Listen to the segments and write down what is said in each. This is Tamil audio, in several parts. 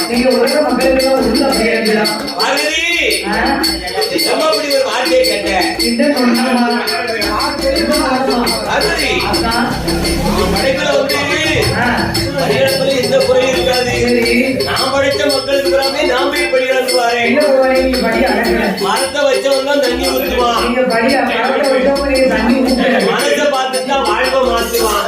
நீங்க உலக மக்களுக்கு உள்ள செய்யலாம். அப்படி ஒரு வார்த்தையை கேட்டேன். படைப்புல வந்து பரிகாரத்துல எந்த குறையும் இருக்காது. நான் படிச்ச மக்களுக்கு பிறகு நான் போய் படிக்கிறாரு. மரத்தை வச்சவங்க தான் தண்ணி ஊற்றுவான். மனசை பார்த்துட்டா வாழ்வை மாற்றுவான்.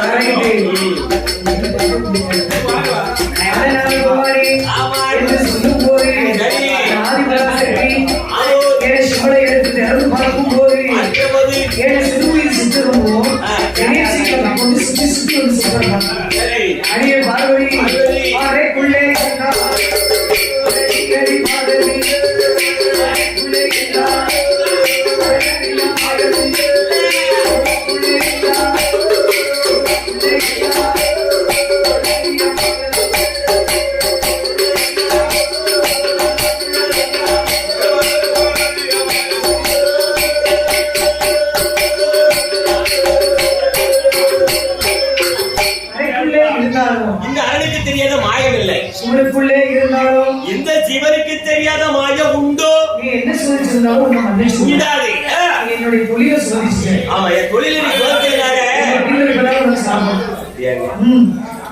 அடியே பார்வதி குள்ளே உங்களுக்குள்ளே இருந்தாலும் இந்த ஜீவனுக்கு தெரியாத மாயம் உண்டோ? நீ என்ன சொல்லிருந்தாலும் உன்னை மன்னிச்சு என்னுடைய தொழிலை சோதிச்சு. ஆமா, என் தொழிலை நீ சோதிச்சதுனால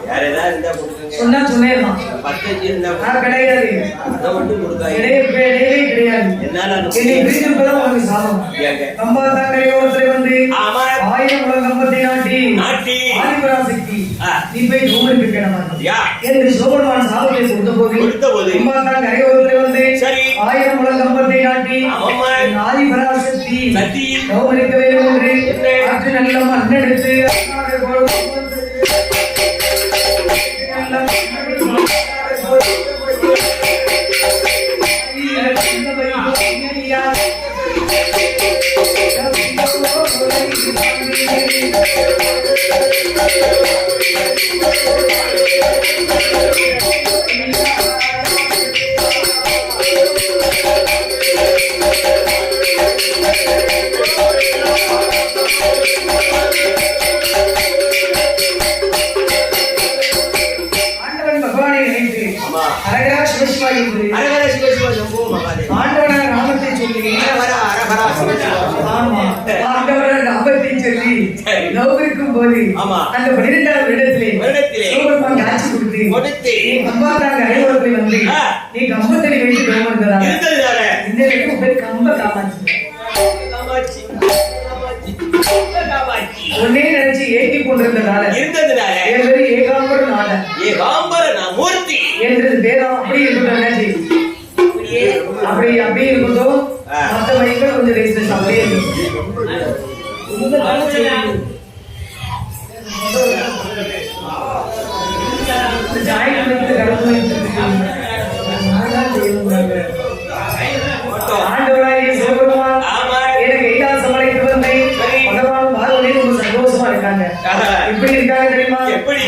வேற ஏதாவது இருந்தா சொன்னா சொன்னேன். 10 இருந்தா கிடையாது, அதை மட்டும் கொடுக்காது. கிடையாது. என்னால உனக்கு சாதம் கம்பாத்தாங்கரையோரத்துல வந்து 1000 உலக கம்பத்தை நாட்டி ஆதிபராசக்தி நீ போய் சோமனுக்கு கேடமா என்று சோமன் சாபத்தை கொடுத்த போது கம்பாத்தாங்கரையோரத்துல வந்து 1000 உலக கம்பத்தை நாட்டி ஆதிபராசக்தி சோமனுக்கு வேண்டும் என்று ஆற்று நல்ல மண்ணெடுத்து போது அந்த 12வது வருடத்திலே சோமன் ஆட்சி கொடுத்து கம்பாத்தாங்க அரைவரத்தை வந்து நீ கம்பத்தடி வைத்து கவர்ந்தாரா இந்த இடத்துக்கு பேர் கம்ப காமாட்சி ஒன்னே நினைச்சு ஏற்றி கொண்டிருந்ததால ஏகாம்பர மூர்த்தி என்றது பேரம் அப்படி இருக்கட்டும். அப்படி இருக்கட்டும். மற்ற வழிகள் கொஞ்சம் ரெஜிஸ்ட்ரேஷன் அப்படியே ஆண்டவராகிய சிவபெருமான் எனக்கு 8ஆம் சமயத்து வந்து பகவான் பார்வதி ரொம்ப சந்தோஷமா இருக்காங்க. எப்படி இருக்காங்க தெரியுமா? எப்படி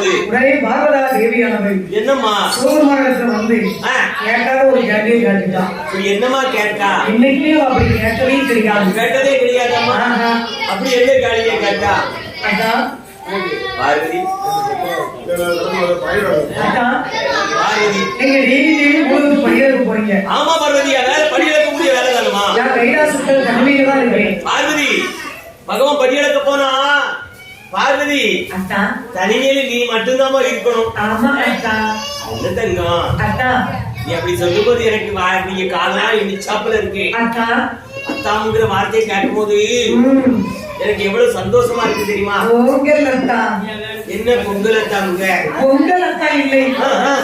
சொல்லு. உடனே பார்வதா தேவியானவள் என்னம்மா சிவபெருமானிடத்துல வந்து கேட்காத ஒரு கேள்வியை கேட்டுட்டான். என்னம்மா கேட்டா? இன்னைக்குமே அப்படி கேட்கவே தெரியாது. கேட்டதே கிடையாதம்மா. அப்படி என்ன கேள்வியை கேட்டா? அதான் பார்வதி பார்வதி நீங்க டெய்லி பொழுது படிக்கிறதுக்கு போறீங்க. ஆமா பார்வதி, வேலை படிக்கிறக்கூடிய வேலை தானமா? நான் கைலாசத்தில் தனிமையில தான் இருக்கேன். பார்வதி பகவான் படியெடுக்க போனா பார்வதி அத்தா தனிமையில நீ மட்டும்தான் இருக்கணும். ஆமா அத்தா. என்ன தங்கம் அத்தா நீ அப்படி சொல்லும் போது எனக்கு நீங்க காலெல்லாம் இனிச்சாப்புல இருக்கு. அத்தா அத்தாங்கிற வார்த்தையை கேட்கும் போது எனக்கு எவ்வளவு சந்தோஷமா இருக்கு தெரியுமா? பொங்கல் அத்தா. என்ன பொங்கல் அத்தாங்க? பொங்கல் அத்தா இல்லை,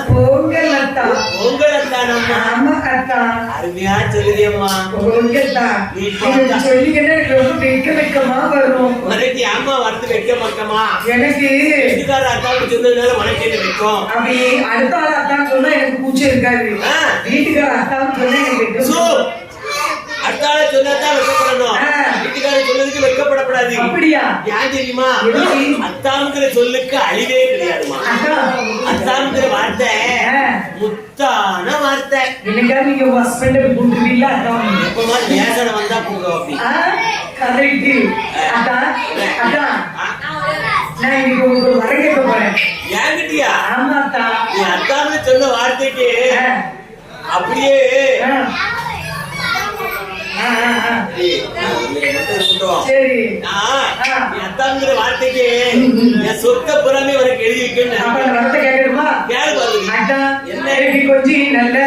பொங்கல் அத்தா. பொங்கல் அத்தா நம்ம. ஆமா அத்தா. அருமையா சொல்லுதியம்மா. பொங்கல் தான். நீ சொல்லிக்கிட்டே ரொம்ப வெக்கமா வரும். உனக்கு ஆமா வரத்து வைக்க மாட்டோமா? எனக்கு வீட்டுக்கார அத்தாவுக்கு சொன்னதுனால உனக்கு என்ன வைக்கும்? அப்படி அடுத்த ஆள் அத்தான்னு சொன்னா எனக்கு பூச்சி இருக்காது. வீட்டுக்கார அத்தான்னு சொன்னா எனக்கு வைக்கும். அடுத்தால சொன்னதான் வெக்கப்படணும். வீட்டுக்கார சொன்னதுக்கு வெக்கப்படப்படாது. அப்படியா? ஏன் தெரியுமா? அத்தாங்கிற சொல்லுக்கு அழிவே கிடையாதுமா. அத்தாங்கிற வார்த்தை முத்தான வார்த்தை. எனக்கா நீங்க உங்க ஹஸ்பண்ட கூப்பிடுவீங்களா? எப்பமா நேசனை வந்தா போங்க அப்படி. கரெக்ட். அத்தா அத்தா நான் இன்னைக்கு உங்களுக்கு ஒரு வரம் கேட்க போறேன். ஏங்கிட்டியா? ஆமா அத்தா. நீ அத்தான்னு சொன்ன வார்த்தைக்கு அப்படியே சரி அத்தாங்கிற வார்த்தைக்கு என் சொத்த புறமே உனக்கு எழுதி வைக்கணும். வார்த்தை கேட்கணுமா? கேளு பாருங்க. அத்தா என்ன கொஞ்சம் நல்ல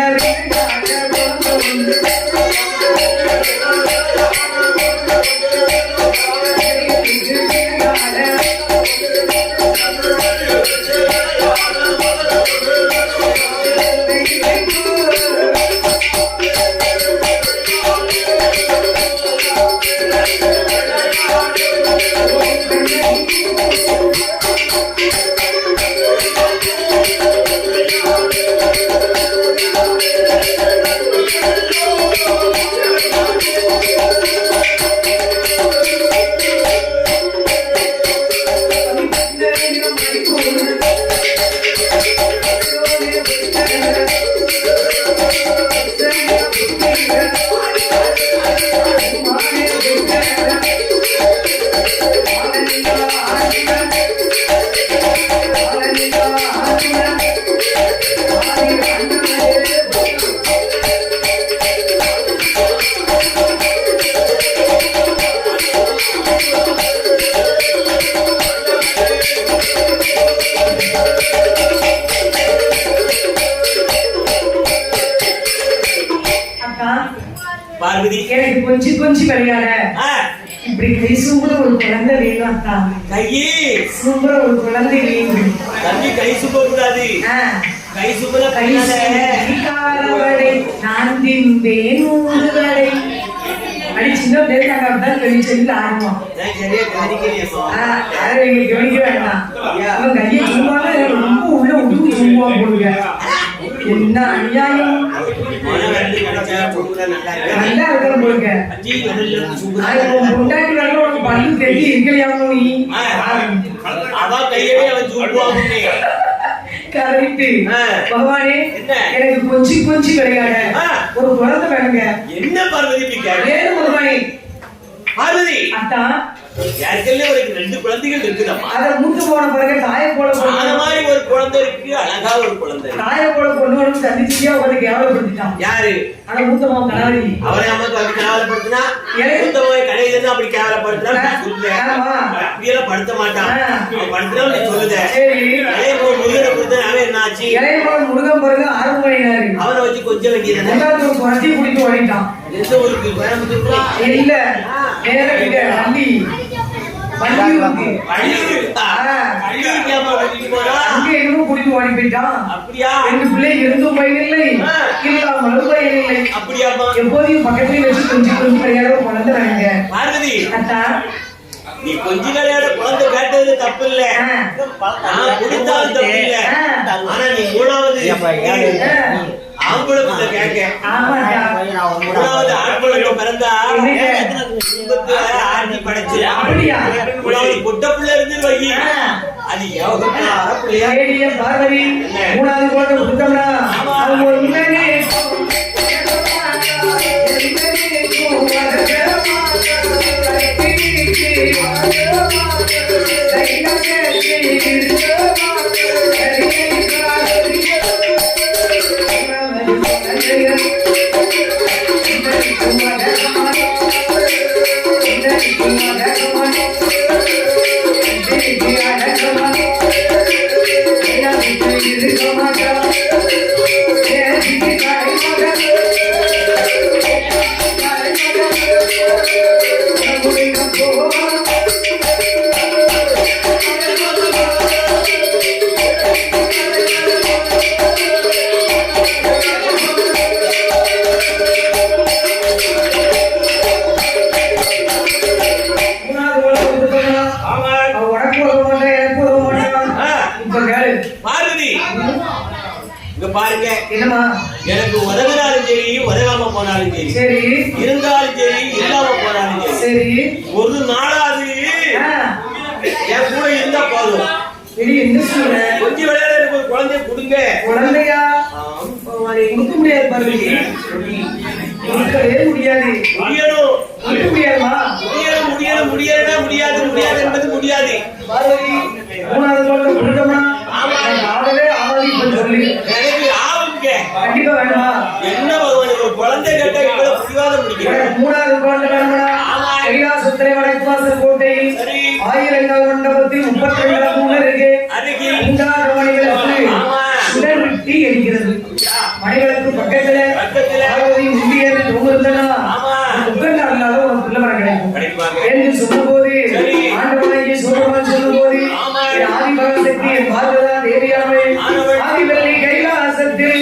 பார்வதி எனக்கு கொஞ்சம் கொஞ்சம் விளையாட இப்படி கை சூம்புற ஒரு குழந்தை வேணும் அத்தா. கையி சூம்புற ஒரு குழந்தை வேணும். தம்பி கை சூப்ப கூடாது. கை சூப்பர கைகாலவடை நான் தின்பேன் ஊடுவடை. அப்படி சின்ன பிள்ளைங்க அப்படிதான் சொல்லி சொல்லி ஆடுவோம். சரியா கவனிக்கலையம்மா. அதை நீங்க கவனிக்க வேண்டாம். அவன் கையை சும்மாவே ரொம்ப உள்ள விட்டு சும்மா போடுங்க. என்ன அநியாயம். நல்லா இருக்கணும் போடுங்க. முன்னாடி வரல உனக்கு பல்லு தெரிஞ்சு இருக்கலையாமோ நீ? அதான் கையவே அவன் சூப்புவாங்க. கரெக்ட். பகவானே எனக்கு கொஞ்சம் கொஞ்சம் விளையாட ஒரு குழந்தை வேணுங்க. என்ன பார்வதி வேணும் பகவானே. பார்வதி அத்தா ஏற்கனவே ஒரு 2 குழந்தைகள் இருக்குதம்மா. அத மூத்து போன பிறகு தாயை போல அந்த மாதிரி ஒரு குழந்தை இருக்கு. அழகா ஒரு குழந்தை. தாயை போல பொண்ணு சந்திச்சியா உங்களுக்கு கேவலப்படுத்திட்டான். யாரு? ஆனா மூத்தமா கணவரி அவரை அம்மாக்கு அப்படி கேவலப்படுத்தினா மூத்தமாவை கடையில அப்படி கேவலப்படுத்தினா அப்படியெல்லாம் படுத்த மாட்டான். படுத்துனா நீ சொல்லுத. இளைய முருகனை கொடுத்த அவன் என்ன ஆச்சு? இளைய முருகன் பிறகு 6 மணி நேரம் அவனை வச்சு கொஞ்சம் வேண்டியது குறைச்சி குடிக்க ஓடிட்டான். எந்த ஊருக்கு? கோயம்புத்தூர் இல்ல நேரடியா வண்டி குடிக்க ஓடி போயிட்டான். அப்படியா? 2 பிள்ளை இருந்தும் பயனில்லை, இல்லாமலும் பயனில்லை. அப்படியாமா? எப்போதையும் பக்கத்துல வச்சு கொஞ்சம் கொஞ்சம் விளையாட குழந்தை வேணுங்க. பார்வதி அத்தா நீ கொஞ்ச விளையாட குழந்தை கேட்டது தப்பு இல்ல, நான் கொடுத்தாலும் தப்பு இல்ல. ஆனா நீ 3வது ஆம்பளை பிள்ளை கேட்க ஆமாடா. மூணாவது ஆண் பிள்ளை பிறந்தா குடும்பத்துல ஆட்சி படைச்சு அப்படியா? மூணாவது பொட்ட பிள்ளை இருந்து வை அது யோகத்துல பிள்ளையா ஏடிய பார்வதி மூணாவது குழந்தை கொடுத்தோம்னா அவங்க ஒரு முன்னாடி பாருங்க என்னமா எனக்கு உதவினாலும் சரி உதவாம போனாலும் சரி சரி இருந்தாலும் சரி இல்லாம போனாலும் சரி சரி ஒரு நாளாவது என் கூட இருந்தா போதும் என்ன சொல்ற கொஞ்சம் விளையாட எனக்கு ஒரு குழந்தைய கொடுங்க குழந்தையா கொடுக்க முடியாது பார்வதி கொடுக்கவே முடியாது முடியணும் கொடுக்க முடியாதுமா முடியணும் முடியணும் முடியல முடியாது முடியாது என்பது முடியாது பார்வதி மூணாவது குழந்தை கொடுத்தோம்னா ஆகவே ஆகாது இப்ப சொல்லு எனக்கு ஆவுங்க கண்டிப்பா வேணுமா என்ன பகவான் ஒரு குழந்தை கேட்ட இவ்வளவு பிடிவாதம் பிடிக்கிறேன் மூணாவது குழந்தை வேணுமா கைலாசத்திரை வடக்குவாசல் கோட்டை சரி 1000 மண்டபத்தில் 32 மூணு இருக்கு அருகில் மூன்றாவது மணிகளுக்கு சுடர் விட்டி எரிக்கிறது மணிகளுக்கு பக்கத்துல பார்வதி உண்டியல் தூங்குறதுனா உட்கார்ந்தாலும் ஒரு பிள்ளை மரம் கிடைக்கும் என்று சொல்லும்போது ஆண்டவனைக்கு சூரமன் சொல்லும்போது ஆதிபராசக்தி பார்வதா தேவியானவை ஆதிபல்லி கைலாசத்தில்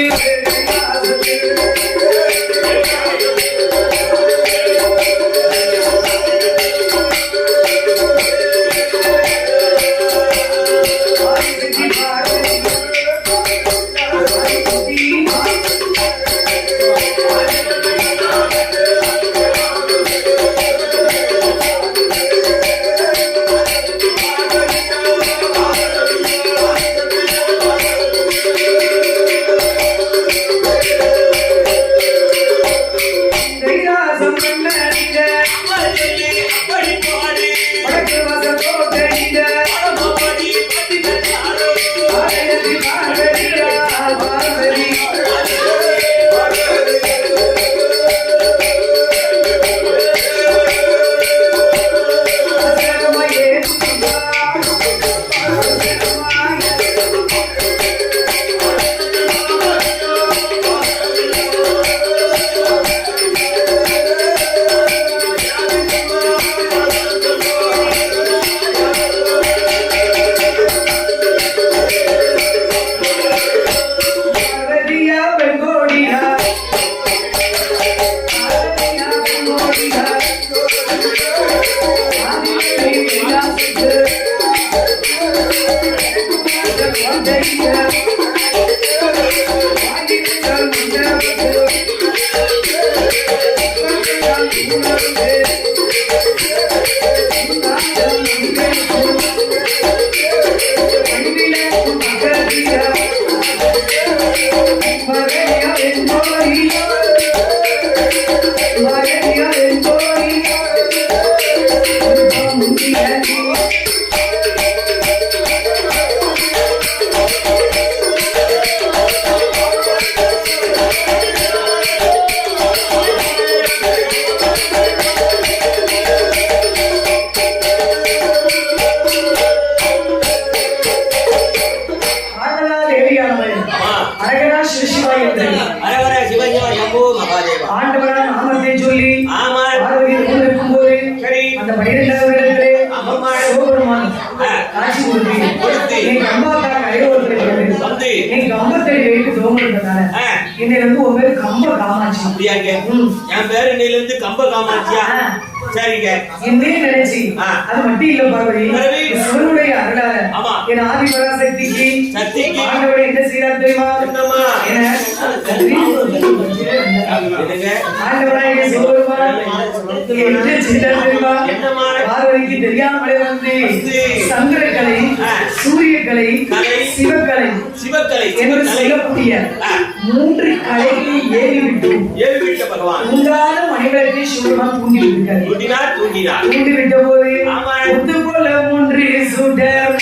ஆண்டவரான நாமத்தை சொல்லி பார்வதி இருக்கும்போது அந்த 12வது இடத்திலே சிவபெருமான் காட்சி கொடுத்து நீ கம்பாக்கா கையோரத்தில் நீ கம்பத்தை வைத்து தோங்குறதுனால இன்னிலிருந்து உன் பேரு கம்ப காமாட்சி. அப்படியாங்க? என் பேரு இன்னையில இருந்து கம்ப காமாட்சியா? சரிங்க. என்னே நினைச்சி அது மட்டும் இல்ல பார்வதி, சிவனுடைய அருளால என் ஆதிபராசக்திக்கு ஆண்டவரை என்ன செய்யறாரு தெரியுமா? என்னம்மா? என்ன? என்னங்க? ஆண்டவராகிய சிவபெருமான் என்ன செய்தார் தெரியுமா? என்னம்மா? பார்வதிக்கு தெரியாமலே வந்து சந்திரக்கலை, சூரியக்கலை, சிவக்கலை என்று சொல்லக்கூடிய 3 கலைகளை ஏறிவிட்ட பகவான் உண்டான மனிதர்களை சிவபெருமான் தூண்டிவிட்ட போது ஒத்து போல 3 சுடர்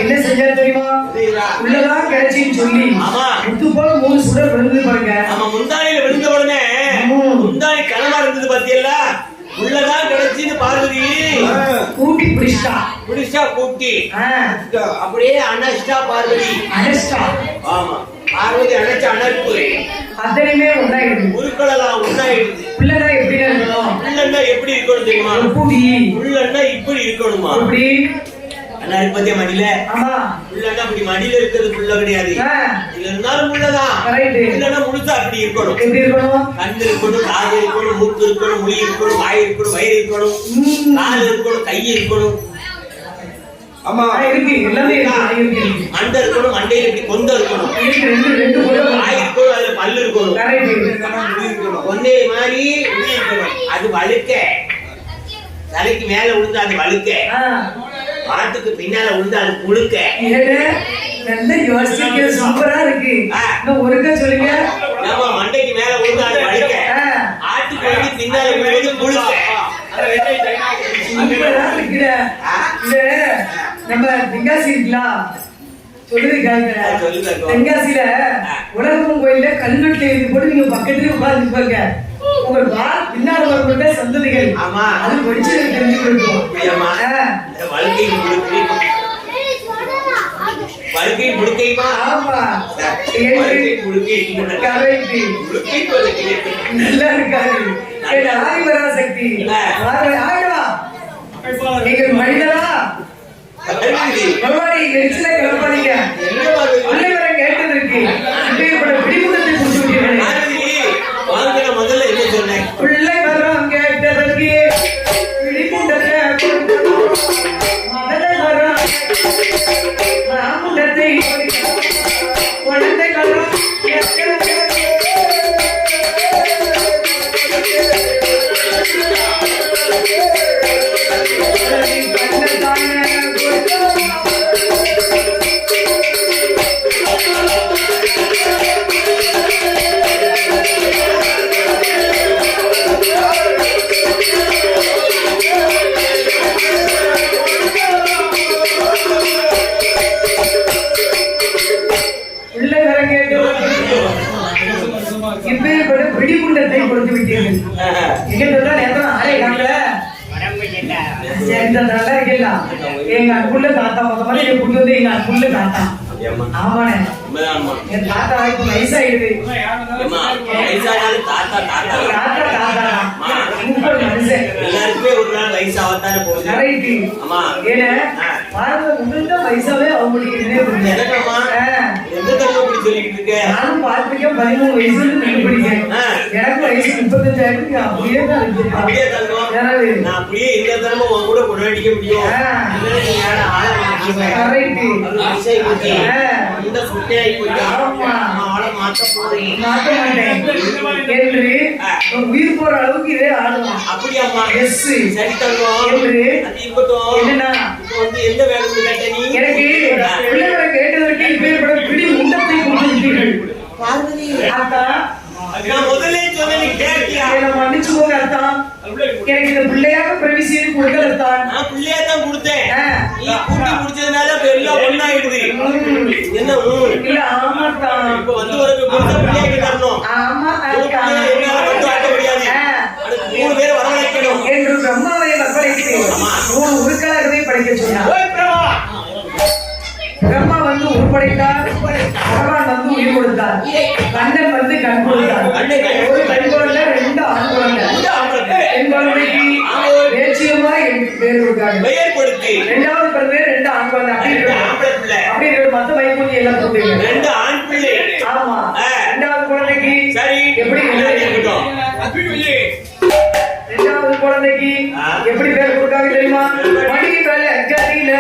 என்ன செஞ்சா தெரியுமா? உள்ளதான் கிடைச்சின்னு சொல்லி முத்து போல 3 சுடர் விழுந்து பாருங்க. ஆமா, முந்தானியில விழுந்த உடனே முந்தானி கனமா இருந்தது பாத்தியல்ல, உள்ளதான் கிடைச்சின்னு பார்வதி கூட்டி பிடிச்சா கூட்டி அப்படியே அனஷ்டா பார்வதி அனஷ்டா. ஆமா, பார்வதி அணைச்ச அணைப்பு அத்தனையுமே ஒன்றாயிடுது. உருக்களெல்லாம் ஒன்றாயிடுது. உள்ளனா எப்படி இருக்கணும்? உள்ளன்னா எப்படி இருக்கணும் தெரியுமா? உள்ளன்னா இப்படி இருக்கணுமா? எப்படி அண்ணா இருப்பதே மடியில. ஆமா, உள்ளன்னா அப்படி மடியில இருக்கிறது புள்ள கிடையாது. இது இருந்தாலும் உள்ளதான். இல்லன்னா முழுசா அப்படி இருக்கணும். எப்படி இருக்கணும்? கண் இருக்கணும், காது இருக்கணும், மூக்கு இருக்கணும், மொழி இருக்கணும், வாய் இருக்கணும், வயிறு இருக்கணும், கால் இருக்கணும், கை இருக்கணும். ஆமா, இருக்கு, எல்லாமே இருக்கு. மண்டை இருக்கணும், மண்டையில இப்படி கொண்ட இருக்கணும், வாய் இருக்கணும், அதுல பல்லு இருக்கணும். ஒன்னே மாதிரி அது வழுக்க, தலைக்கு மேல விழுந்து அது வழுக்க, மாட்டுக்கு பின்னால விழுந்து அது முழுக்க. சூப்பரா இருக்கு. ஒருக்கா சொல்லுங்க. நம்ம மண்டைக்கு மேல விழுந்து அது வழுக்க, ஆட்டுக்கு வந்து பின்னால விழுந்து முழுக்க. நம்ம தென்காசி இருக்கலாம், தென்காசியில உலகம் கோயில கல்வெட்டுல எழுதி போட்டு நீங்க பக்கத்துல உட்கார்ந்துப்பாங்க. உங்க பின்னால வரப்பட்ட சந்ததிகள் அது படிச்சு தெரிஞ்சு கொடுக்கும். வாழ்க்கை முழுக்கைமா? ஆமா, நல்லா இருக்காது. ஆதிபராசக்தி நீங்கள் மனிதரா பகவானி எரிச்சல கிளப்பாதீங்க. அன்னைவரை கேட்டதற்கு பிடிமுகத்தை கொடுத்து விட்டீர்கள். முதல்ல என்ன சொன்னேன்? பிள்ளை வரம் கேட்டதற்கு பிடிமுகத்தை முதல்ல வரம் ராமுகத்தை குழந்தை வரம் பிடிமுண்டத்தை கொடுத்து விட்டீர்கள். எங்க அன்புள்ள தாத்தா முதல்ல கொண்டு வந்து எங்க அன்புள்ள தாத்தா. ஆமாண்ணே, என் தாத்தா இப்ப வயசாயிடுது. எல்லாருக்குமே ஒரு நாள் வயசாகத்தானே போகுது. வயசாவே அவங்களுக்கு நானும் பார்த்திருக்கேன். 13 வயசுல கண்டுபிடிக்கேன். எனக்கு வயசு 35 அப்படியே தான் நான் அப்படியே இந்த தரமும் உன் கூட கொண்டாடிக்க முடியும். இந்த சுட்டையாகி போயிட்டு மாத்த போறேன். மாத்த மாட்டேன் என்று உயிர் போற அளவுக்கு இதே ஆடுவான். அப்படியாம்மா? எஸ் சரி தங்கம். என்று அது இருக்கட்டும். என்னன்னா இப்போ வந்து எந்த வேலைன்னு கேட்ட நீ? எனக்கு பிள்ளைகளை கேட்டதற்கு இப்பேற்பட பிடி முண்டத்தை கொண்டு விட்டீர்கள். பார்வதி, அத்தா நான் முதல்ல சொன்ன நீ கேட்டியா? என்னை மன்னிச்சு போங்க அத்தா. எனக்கு இந்த பிள்ளையாக பிரவிசியை கொடுக்கலத்தான். நான் பிள்ளையா தான் கொடுத்தேன். ஆ. நீ கூட்டி முடிச்சதுனால இப்ப எல்லாம் ஒண்ணாயிடுது. என்ன இல்ல ஆமாத்தான். இப்ப வந்து உனக்கு கொடுத்த பிள்ளைக்கு தரணும். ஆமா உனக்கு அத்தா. பிள்ளைய என்னால வந்து ஆட்ட முடியாது. அதுக்கு 3 பேரை வரவழைக்கணும். என்று பிரம்மாவை வற்பழைத்து 3 உருக்களாகவே படைக்க சொன்னார். ஓய் பிரபா, பிரம்மா வந்து உருப்படைத்தார், பகவான் வந்து உயிர் கொடுத்தார், கண்ணன் வந்து கண் கொடுத்தார். ஒரு பெண் குழந்தை, 2 ஆண் குழந்தை. பெண் குழந்தைக்கு தேசியமா என்று பேர் கொடுத்தாங்க. பெயர் கொடுத்து 2வது பிறகு 2 ஆண் குழந்தை. அப்படி ஆம்பளை பிள்ளை, அப்படி மத்த வைகுந்தி எல்லாம் கொடுத்தீங்க. 2 ஆண் பிள்ளை. ஆமா. 2வது குழந்தைக்கு சரி, எப்படி இருக்கட்டும். 2வது குழந்தைக்கு எப்படி பேர் கொடுத்தாங்க தெரியுமா? மடி வேலை கதியில